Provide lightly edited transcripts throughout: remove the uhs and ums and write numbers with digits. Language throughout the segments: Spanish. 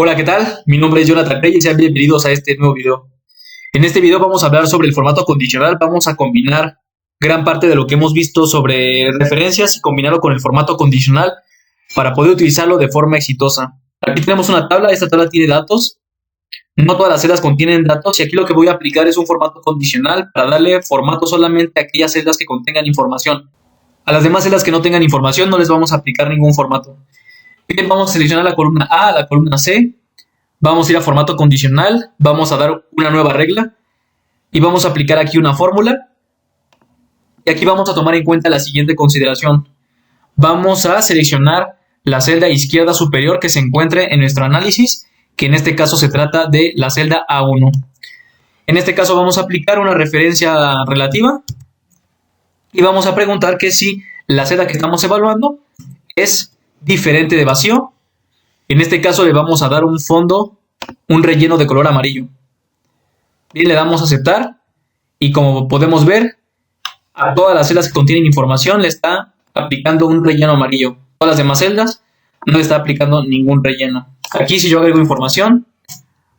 Hola, ¿qué tal? Mi nombre es Jonathan Reyes y sean bienvenidos a este nuevo video. En este video vamos a hablar sobre el formato condicional. Vamos a combinar gran parte de lo que hemos visto sobre referencias y combinarlo con el formato condicional para poder utilizarlo de forma exitosa. Aquí tenemos una tabla. Esta tabla tiene datos. No todas las celdas contienen datos y aquí lo que voy a aplicar es un formato condicional para darle formato solamente a aquellas celdas que contengan información. A las demás celdas que no tengan información no les vamos a aplicar ningún formato. Bien, vamos a seleccionar la columna A, la columna C. Vamos a ir a formato condicional, vamos a dar una nueva regla y vamos a aplicar aquí una fórmula. Y aquí vamos a tomar en cuenta la siguiente consideración. Vamos a seleccionar la celda izquierda superior que se encuentre en nuestro análisis, que en este caso se trata de la celda A1. En este caso vamos a aplicar una referencia relativa y vamos a preguntar que si la celda que estamos evaluando es diferente de vacío. En este caso le vamos a dar un fondo, un relleno de color amarillo. Bien, le damos a aceptar y como podemos ver, a todas las celdas que contienen información le está aplicando un relleno amarillo. Todas las demás celdas no le está aplicando ningún relleno. Aquí si yo agrego información,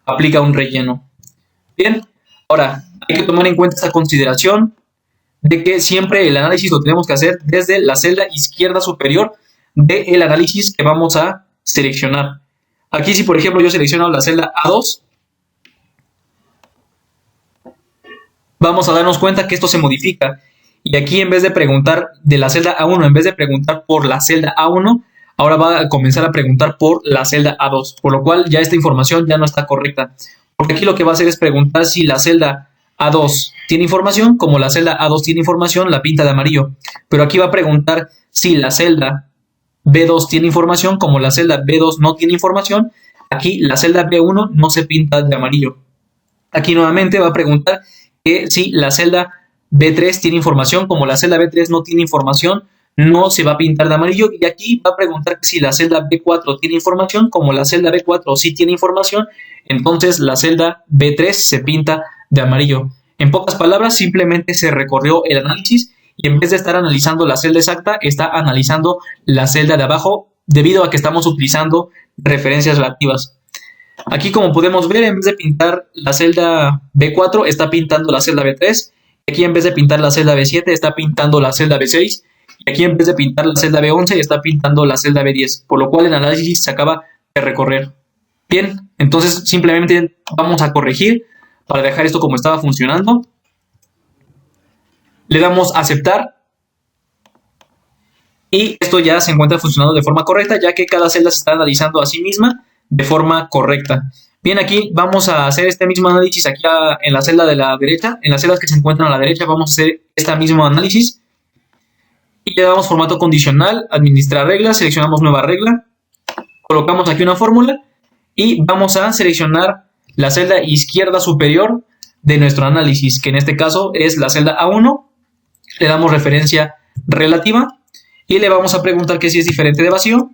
aplica un relleno. Bien, ahora hay que tomar en cuenta esta consideración de que siempre el análisis lo tenemos que hacer desde la celda izquierda superior del análisis que vamos a seleccionar. Aquí si por ejemplo yo selecciono la celda A2, vamos a darnos cuenta que esto se modifica. Y aquí en vez de preguntar de la celda A1, en vez de preguntar por la celda A1, ahora va a comenzar a preguntar por la celda A2. Por lo cual ya esta información ya no está correcta. Porque aquí lo que va a hacer es preguntar si la celda A2 tiene información, como la celda A2 tiene información, la pinta de amarillo. Pero aquí va a preguntar si la celda B2 tiene información, como la celda B2 no tiene información, aquí la celda B1 no se pinta de amarillo. Aquí nuevamente va a preguntar que si la celda B3 tiene información, como la celda B3 no tiene información, no se va a pintar de amarillo. Y aquí va a preguntar que si la celda B4 tiene información, como la celda B4 sí tiene información, entonces la celda B3 se pinta de amarillo. En pocas palabras, simplemente se recorrió el análisis y en vez de estar analizando la celda exacta, está analizando la celda de abajo debido a que estamos utilizando referencias relativas. Aquí como podemos ver, en vez de pintar la celda B4, está pintando la celda B3. Aquí en vez de pintar la celda B7, está pintando la celda B6. Y aquí en vez de pintar la celda B11, está pintando la celda B10. Por lo cual el análisis se acaba de recorrer. Bien, entonces simplemente vamos a corregir para dejar esto como estaba funcionando. Le damos a aceptar y esto ya se encuentra funcionando de forma correcta, ya que cada celda se está analizando a sí misma de forma correcta. Bien, aquí vamos a hacer este mismo análisis aquí en la celda de la derecha. En las celdas que se encuentran a la derecha vamos a hacer este mismo análisis. Y le damos formato condicional, administrar reglas, seleccionamos nueva regla, colocamos aquí una fórmula y vamos a seleccionar la celda izquierda superior de nuestro análisis, que en este caso es la celda A1. Le damos referencia relativa y le vamos a preguntar que si es diferente de vacío.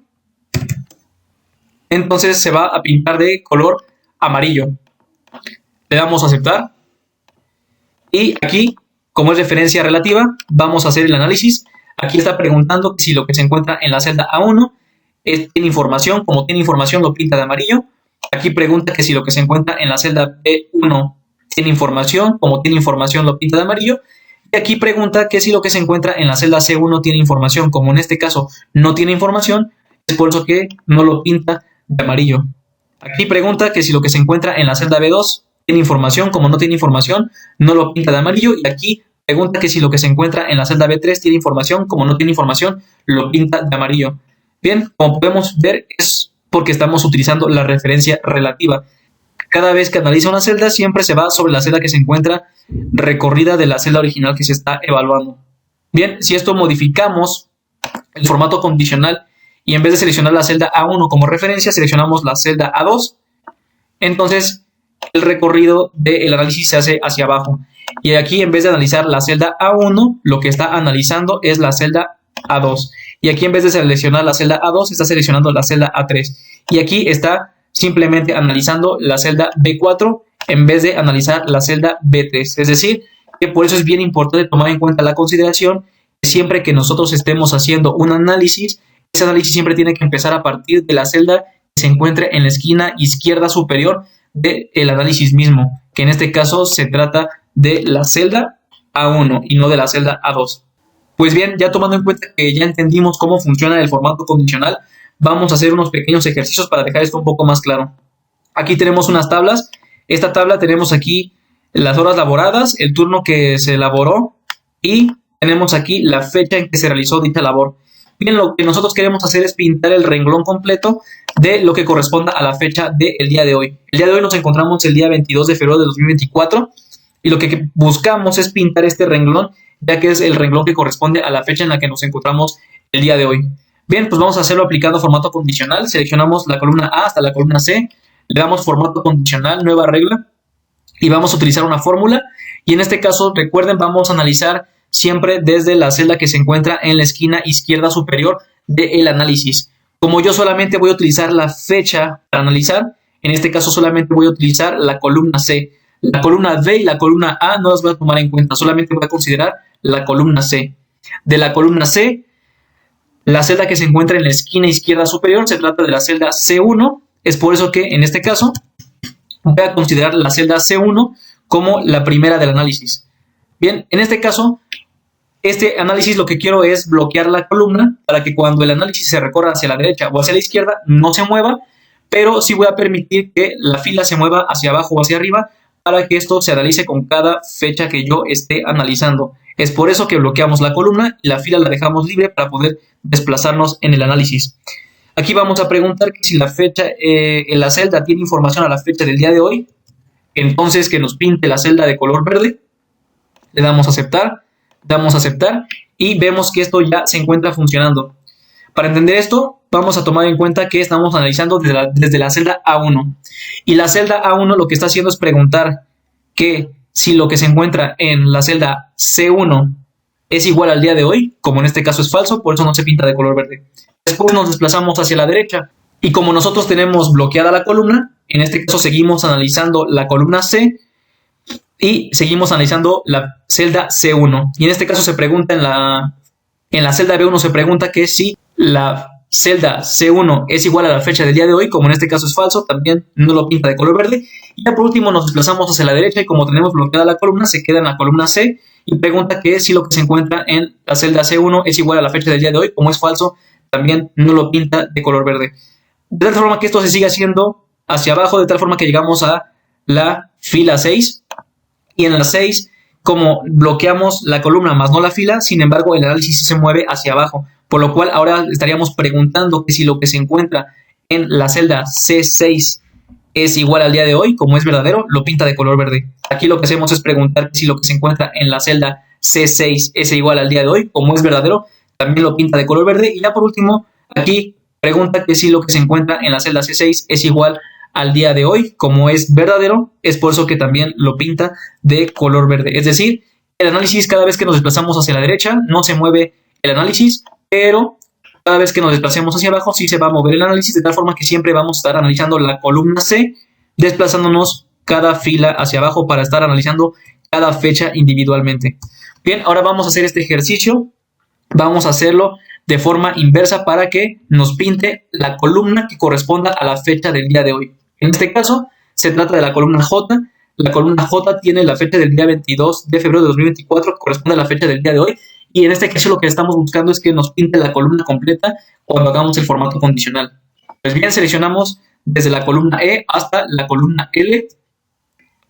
Entonces se va a pintar de color amarillo. Le damos a aceptar. Y aquí, como es referencia relativa, vamos a hacer el análisis. Aquí está preguntando si lo que se encuentra en la celda A1 tiene información. Como tiene información, lo pinta de amarillo. Aquí pregunta que si lo que se encuentra en la celda B1 tiene información. Como tiene información, lo pinta de amarillo. Y aquí pregunta que si lo que se encuentra en la celda C1 tiene información. Como en este caso no tiene información, es por eso que no lo pinta de amarillo. Aquí pregunta que si lo que se encuentra en la celda B2 tiene información. Como no tiene información, no lo pinta de amarillo. Y aquí pregunta que si lo que se encuentra en la celda B3 tiene información. Como no tiene información, lo pinta de amarillo. Bien, como podemos ver, es porque estamos utilizando la referencia relativa. Cada vez que analiza una celda, siempre se va sobre la celda que se encuentra recorrida de la celda original que se está evaluando. Bien, si esto modificamos el formato condicional y en vez de seleccionar la celda A1 como referencia, seleccionamos la celda A2, entonces el recorrido del análisis se hace hacia abajo. Y aquí, en vez de analizar la celda A1, lo que está analizando es la celda A2. Y aquí, en vez de seleccionar la celda A2, está seleccionando la celda A3. Y aquí está simplemente analizando la celda B4 en vez de analizar la celda B3. Es decir, que por eso es bien importante tomar en cuenta la consideración que siempre que nosotros estemos haciendo un análisis, ese análisis siempre tiene que empezar a partir de la celda se encuentre en la esquina izquierda superior del análisis mismo, que en este caso se trata de la celda A1 y no de la celda A2. Pues bien, ya tomando en cuenta que ya entendimos cómo funciona el formato condicional, vamos a hacer unos pequeños ejercicios para dejar esto un poco más claro. Aquí tenemos unas tablas. Esta tabla tenemos aquí las horas laboradas, el turno que se elaboró y tenemos aquí la fecha en que se realizó dicha labor. Bien, lo que nosotros queremos hacer es pintar el renglón completo de lo que corresponda a la fecha del día de hoy. El día de hoy nos encontramos el día 22 de febrero de 2024 y lo que buscamos es pintar este renglón, ya que es el renglón que corresponde a la fecha en la que nos encontramos el día de hoy. Bien, pues vamos a hacerlo aplicando formato condicional. Seleccionamos la columna A hasta la columna C, le damos formato condicional, nueva regla, y vamos a utilizar una fórmula. Y en este caso, recuerden, vamos a analizar siempre desde la celda que se encuentra en la esquina izquierda superior del análisis. Como yo solamente voy a utilizar la fecha para analizar, en este caso solamente voy a utilizar la columna C. La columna D y la columna A no las voy a tomar en cuenta, solamente voy a considerar la columna C. De la columna C, la celda que se encuentra en la esquina izquierda superior se trata de la celda C1. Es por eso que en este caso voy a considerar la celda C1 como la primera del análisis. Bien, en este caso, este análisis lo que quiero es bloquear la columna para que cuando el análisis se recorra hacia la derecha o hacia la izquierda no se mueva, pero sí voy a permitir que la fila se mueva hacia abajo o hacia arriba para que esto se analice con cada fecha que yo esté analizando. Es por eso que bloqueamos la columna y la fila la dejamos libre para poder desplazarnos en el análisis. Aquí vamos a preguntar que si la fecha en la celda tiene información a la fecha del día de hoy, entonces que nos pinte la celda de color verde. Le damos a aceptar, y vemos que esto ya se encuentra funcionando. Para entender esto, vamos a tomar en cuenta que estamos analizando desde la celda A1. Y la celda A1 lo que está haciendo es preguntar que si lo que se encuentra en la celda C1 es igual al día de hoy, como en este caso es falso, por eso no se pinta de color verde. Después nos desplazamos hacia la derecha y como nosotros tenemos bloqueada la columna, en este caso seguimos analizando la columna C y seguimos analizando la celda C1. Y en este caso se pregunta en la celda B1 se pregunta que si la celda C1 es igual a la fecha del día de hoy, como en este caso es falso, también no lo pinta de color verde. Y ya por último nos desplazamos hacia la derecha y como tenemos bloqueada la columna, se queda en la columna C y pregunta que si lo que se encuentra en la celda C1 es igual a la fecha del día de hoy, como es falso, también no lo pinta de color verde. De tal forma que esto se sigue haciendo hacia abajo, de tal forma que llegamos a la fila 6. Y en la 6, como bloqueamos la columna más no la fila, sin embargo el análisis sí se mueve hacia abajo. Por lo cual ahora estaríamos preguntando que si lo que se encuentra en la celda C6 es igual al día de hoy, como es verdadero, lo pinta de color verde. Aquí lo que hacemos es preguntar si lo que se encuentra en la celda C6 es igual al día de hoy, como es verdadero, también lo pinta de color verde. Y ya por último, aquí pregunta que si lo que se encuentra en la celda C6 es igual al día de hoy, como es verdadero, es por eso que también lo pinta de color verde. Es decir, el análisis cada vez que nos desplazamos hacia la derecha no se mueve el análisis, pero cada vez que nos desplacemos hacia abajo sí se va a mover el análisis, de tal forma que siempre vamos a estar analizando la columna C, desplazándonos cada fila hacia abajo para estar analizando cada fecha individualmente. Bien, ahora vamos a hacer este ejercicio. Vamos a hacerlo de forma inversa para que nos pinte la columna que corresponda a la fecha del día de hoy. En este caso, se trata de la columna J. La columna J tiene la fecha del día 22 de febrero de 2024, que corresponde a la fecha del día de hoy. Y en este caso lo que estamos buscando es que nos pinte la columna completa cuando hagamos el formato condicional. Pues bien, seleccionamos desde la columna E hasta la columna L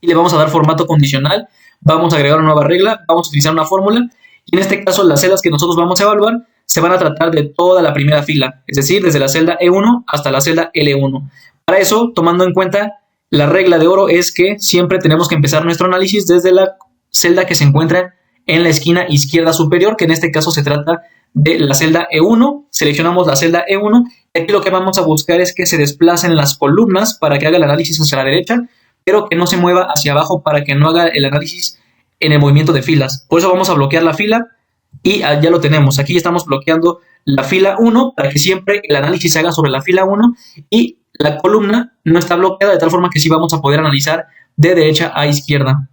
y le vamos a dar formato condicional. Vamos a agregar una nueva regla, vamos a utilizar una fórmula. Y en este caso las celdas que nosotros vamos a evaluar se van a tratar de toda la primera fila, es decir, desde la celda E1 hasta la celda L1. Para eso, tomando en cuenta la regla de oro, es que siempre tenemos que empezar nuestro análisis desde la celda que se encuentra en la esquina izquierda superior, que en este caso se trata de la celda E1. Seleccionamos la celda E1 y aquí lo que vamos a buscar es que se desplacen las columnas para que haga el análisis hacia la derecha, pero que no se mueva hacia abajo para que no haga el análisis en el movimiento de filas. Por eso vamos a bloquear la fila y ya lo tenemos. Aquí estamos bloqueando la fila 1 para que siempre el análisis se haga sobre la fila 1 y la columna no está bloqueada, de tal forma que sí vamos a poder analizar de derecha a izquierda.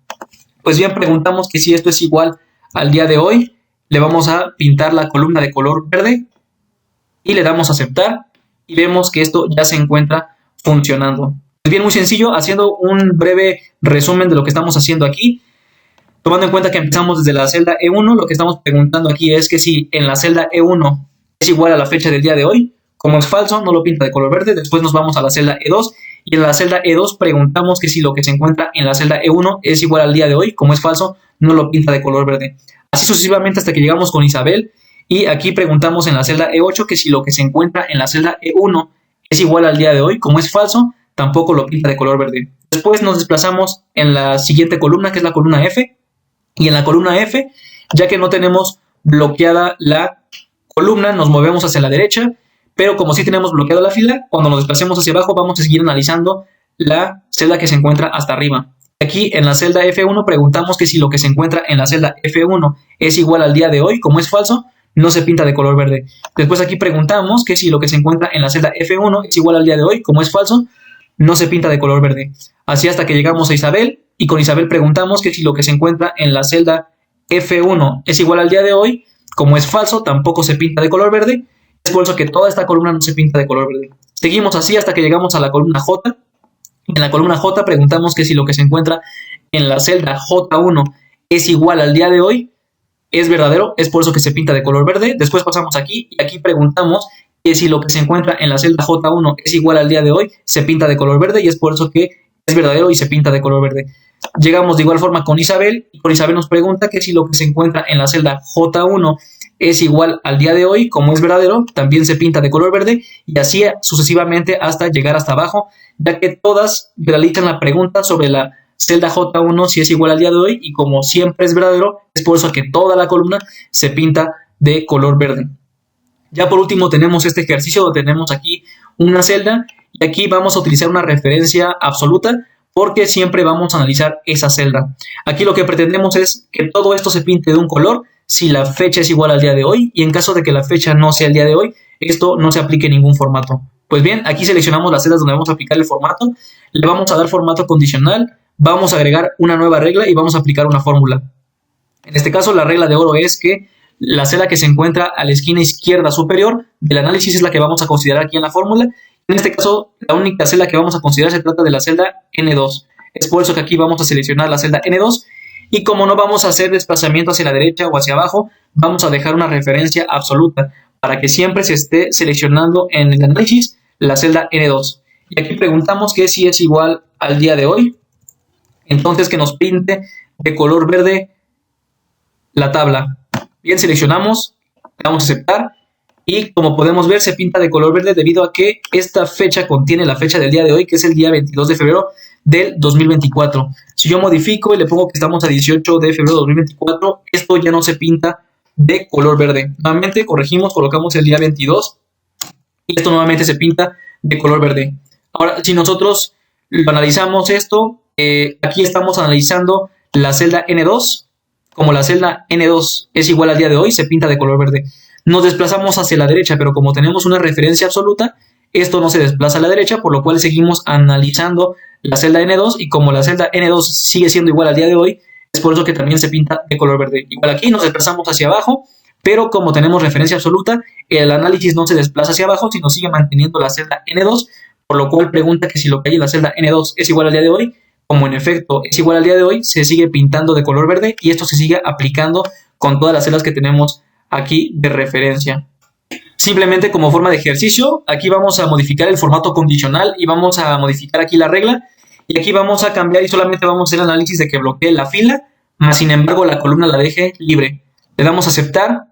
Pues bien, preguntamos que si esto es igual al día de hoy, le vamos a pintar la columna de color verde y le damos a aceptar y vemos que esto ya se encuentra funcionando. Es bien muy sencillo, haciendo un breve resumen de lo que estamos haciendo aquí. Tomando en cuenta que empezamos desde la celda E1, lo que estamos preguntando aquí es que si en la celda E1 es igual a la fecha del día de hoy, como es falso, no lo pinta de color verde. Después nos vamos a la celda E2 y en la celda E2 preguntamos que si lo que se encuentra en la celda E1 es igual al día de hoy, como es falso, no lo pinta de color verde. Así sucesivamente hasta que llegamos con Isabel y aquí preguntamos en la celda E8 que si lo que se encuentra en la celda E1 es igual al día de hoy, como es falso, tampoco lo pinta de color verde. Después nos desplazamos en la siguiente columna, que es la columna F, y en la columna F, ya que no tenemos bloqueada la columna, nos movemos hacia la derecha, pero como sí tenemos bloqueada la fila, cuando nos desplacemos hacia abajo vamos a seguir analizando la celda que se encuentra hasta arriba. Aquí en la celda F1 preguntamos que si lo que se encuentra en la celda F1 es igual al día de hoy, como es falso, no se pinta de color verde. Después aquí preguntamos que si lo que se encuentra en la celda F1 es igual al día de hoy, como es falso, no se pinta de color verde. Así hasta que llegamos a Isabel y con Isabel preguntamos que si lo que se encuentra en la celda F1 es igual al día de hoy, como es falso, tampoco se pinta de color verde. Es por eso que toda esta columna no se pinta de color verde. Seguimos así hasta que llegamos a la columna J. En la columna J preguntamos que si lo que se encuentra en la celda J1 es igual al día de hoy, es verdadero, es por eso que se pinta de color verde. Después pasamos aquí y aquí preguntamos que si lo que se encuentra en la celda J1 es igual al día de hoy, se pinta de color verde y es por eso que es verdadero y se pinta de color verde. Llegamos de igual forma con Isabel y con Isabel nos pregunta que si lo que se encuentra en la celda J1 es igual al día de hoy, como es verdadero, también se pinta de color verde y así sucesivamente hasta llegar hasta abajo, ya que todas realizan la pregunta sobre la celda J1 si es igual al día de hoy y como siempre es verdadero, es por eso que toda la columna se pinta de color verde. Ya por último tenemos este ejercicio donde tenemos aquí una celda y aquí vamos a utilizar una referencia absoluta porque siempre vamos a analizar esa celda. Aquí lo que pretendemos es que todo esto se pinte de un color si la fecha es igual al día de hoy y en caso de que la fecha no sea el día de hoy, esto no se aplique en ningún formato. Pues bien, aquí seleccionamos las celdas donde vamos a aplicar el formato, le vamos a dar formato condicional, vamos a agregar una nueva regla y vamos a aplicar una fórmula. En este caso la regla de oro es que la celda que se encuentra a la esquina izquierda superior del análisis es la que vamos a considerar aquí en la fórmula. En este caso, la única celda que vamos a considerar se trata de la celda N2. Es por eso que aquí vamos a seleccionar la celda N2 y como no vamos a hacer desplazamiento hacia la derecha o hacia abajo, vamos a dejar una referencia absoluta para que siempre se esté seleccionando en el análisis la celda N2. Y aquí preguntamos que si es igual al día de hoy, entonces que nos pinte de color verde la tabla. Bien, seleccionamos, le damos a aceptar y como podemos ver se pinta de color verde debido a que esta fecha contiene la fecha del día de hoy, que es el día 22 de febrero del 2024. Si yo modifico y le pongo que estamos a 18 de febrero de 2024, esto ya no se pinta de color verde. Nuevamente corregimos, colocamos el día 22 y esto nuevamente se pinta de color verde. Ahora, si nosotros lo analizamos esto, aquí estamos analizando la celda N2. Como la celda N2 es igual al día de hoy, se pinta de color verde. Nos desplazamos hacia la derecha, pero como tenemos una referencia absoluta, esto no se desplaza a la derecha, por lo cual seguimos analizando la celda N2 y como la celda N2 sigue siendo igual al día de hoy, es por eso que también se pinta de color verde. Igual aquí nos desplazamos hacia abajo, pero como tenemos referencia absoluta, el análisis no se desplaza hacia abajo, sino sigue manteniendo la celda N2, por lo cual pregunta que si lo que hay en la celda N2 es igual al día de hoy. Como en efecto es igual al día de hoy, se sigue pintando de color verde y esto se sigue aplicando con todas las celdas que tenemos aquí de referencia. Simplemente como forma de ejercicio, aquí vamos a modificar el formato condicional y vamos a modificar aquí la regla y aquí vamos a cambiar y solamente vamos a hacer el análisis de que bloquee la fila, más sin embargo la columna la deje libre. Le damos a aceptar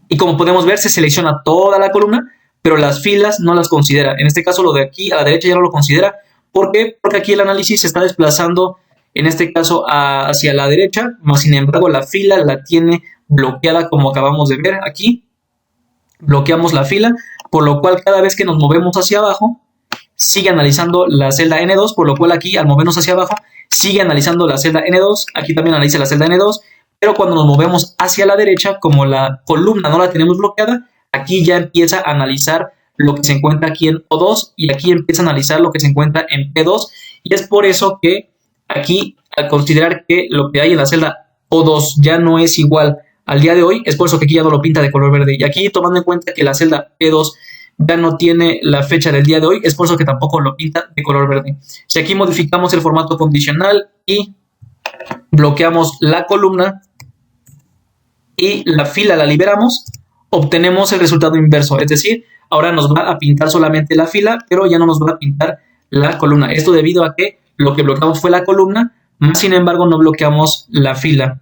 y como podemos ver se selecciona toda la columna, pero las filas no las considera. En este caso lo de aquí a la derecha ya no lo considera. ¿Por qué? Porque aquí el análisis se está desplazando, en este caso, hacia la derecha, más sin embargo la fila la tiene bloqueada como acabamos de ver aquí. Bloqueamos la fila, por lo cual cada vez que nos movemos hacia abajo, sigue analizando la celda N2, por lo cual aquí al movernos hacia abajo, sigue analizando la celda N2, aquí también analiza la celda N2, pero cuando nos movemos hacia la derecha, como la columna no la tenemos bloqueada, aquí ya empieza a analizar lo que se encuentra aquí en O2 y aquí empieza a analizar lo que se encuentra en P2 y es por eso que aquí al considerar que lo que hay en la celda O2 ya no es igual al día de hoy, es por eso que aquí ya no lo pinta de color verde y aquí tomando en cuenta que la celda P2 ya no tiene la fecha del día de hoy, es por eso que tampoco lo pinta de color verde. Si aquí modificamos el formato condicional y bloqueamos la columna y la fila la liberamos, obtenemos el resultado inverso, es decir, ahora nos va a pintar solamente la fila, pero ya no nos va a pintar la columna. Esto debido a que lo que bloqueamos fue la columna, más sin embargo no bloqueamos la fila.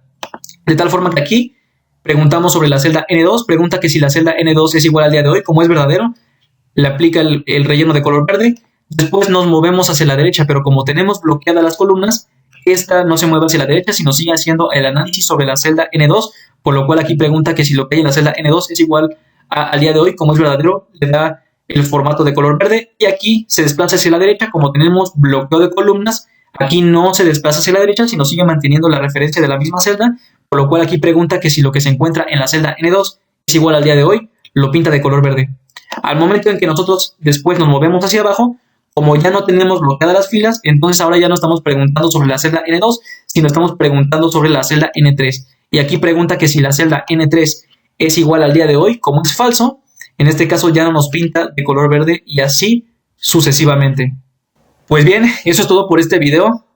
De tal forma que aquí preguntamos sobre la celda N2, pregunta que si la celda N2 es igual al día de hoy, como es verdadero, le aplica el relleno de color verde. Después nos movemos hacia la derecha, pero como tenemos bloqueadas las columnas, esta no se mueve hacia la derecha, sino sigue haciendo el análisis sobre la celda N2, por lo cual aquí pregunta que si lo que hay en la celda N2 es igual al día de hoy, como es verdadero, le da el formato de color verde, y aquí se desplaza hacia la derecha. Como tenemos bloqueo de columnas, aquí no se desplaza hacia la derecha, sino sigue manteniendo la referencia de la misma celda, por lo cual aquí pregunta que si lo que se encuentra en la celda N2 es igual al día de hoy, lo pinta de color verde. Al momento en que nosotros después nos movemos hacia abajo, como ya no tenemos bloqueadas las filas, entonces ahora ya no estamos preguntando sobre la celda N2, sino estamos preguntando sobre la celda N3. Y aquí pregunta que si la celda N3 es igual al día de hoy, como es falso, en este caso ya no nos pinta de color verde y así sucesivamente. Pues bien, eso es todo por este video.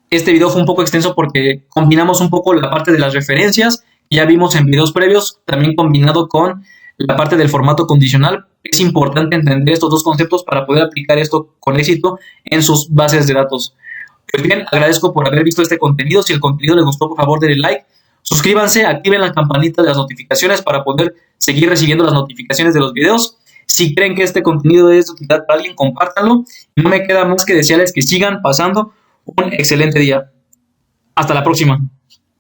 Este video fue un poco extenso porque combinamos un poco la parte de las referencias que ya vimos en videos previos, también combinado con la parte del formato condicional. Es importante entender estos dos conceptos para poder aplicar esto con éxito en sus bases de datos. Pues bien, agradezco por haber visto este contenido. Si el contenido les gustó, por favor denle like, suscríbanse, activen la campanita de las notificaciones para poder seguir recibiendo las notificaciones de los videos. Si creen que este contenido es de utilidad para alguien, compártanlo. No me queda más que desearles que sigan pasando un excelente día. Hasta la próxima.